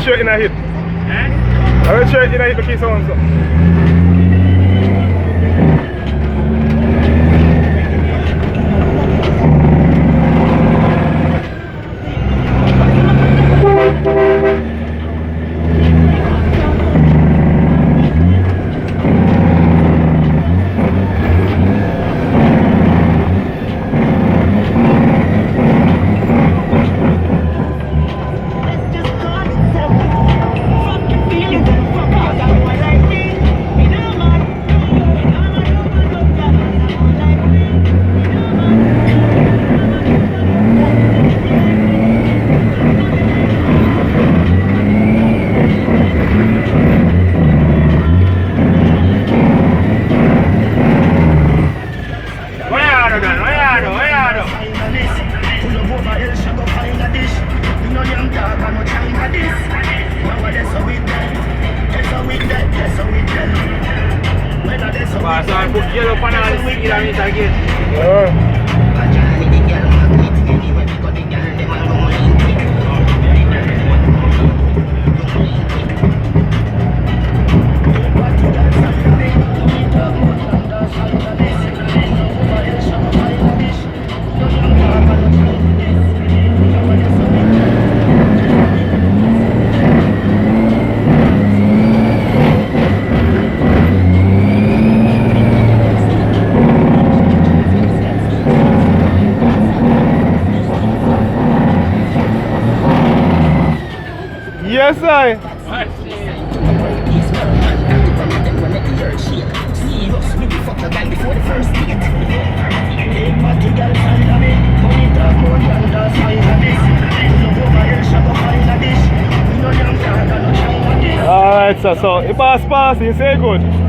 sure in a hit. Eh? I will sure in a hit because someone so. So I put yellow pan all the sticky on it again. Yes, I. Alright, so if pass, you say good.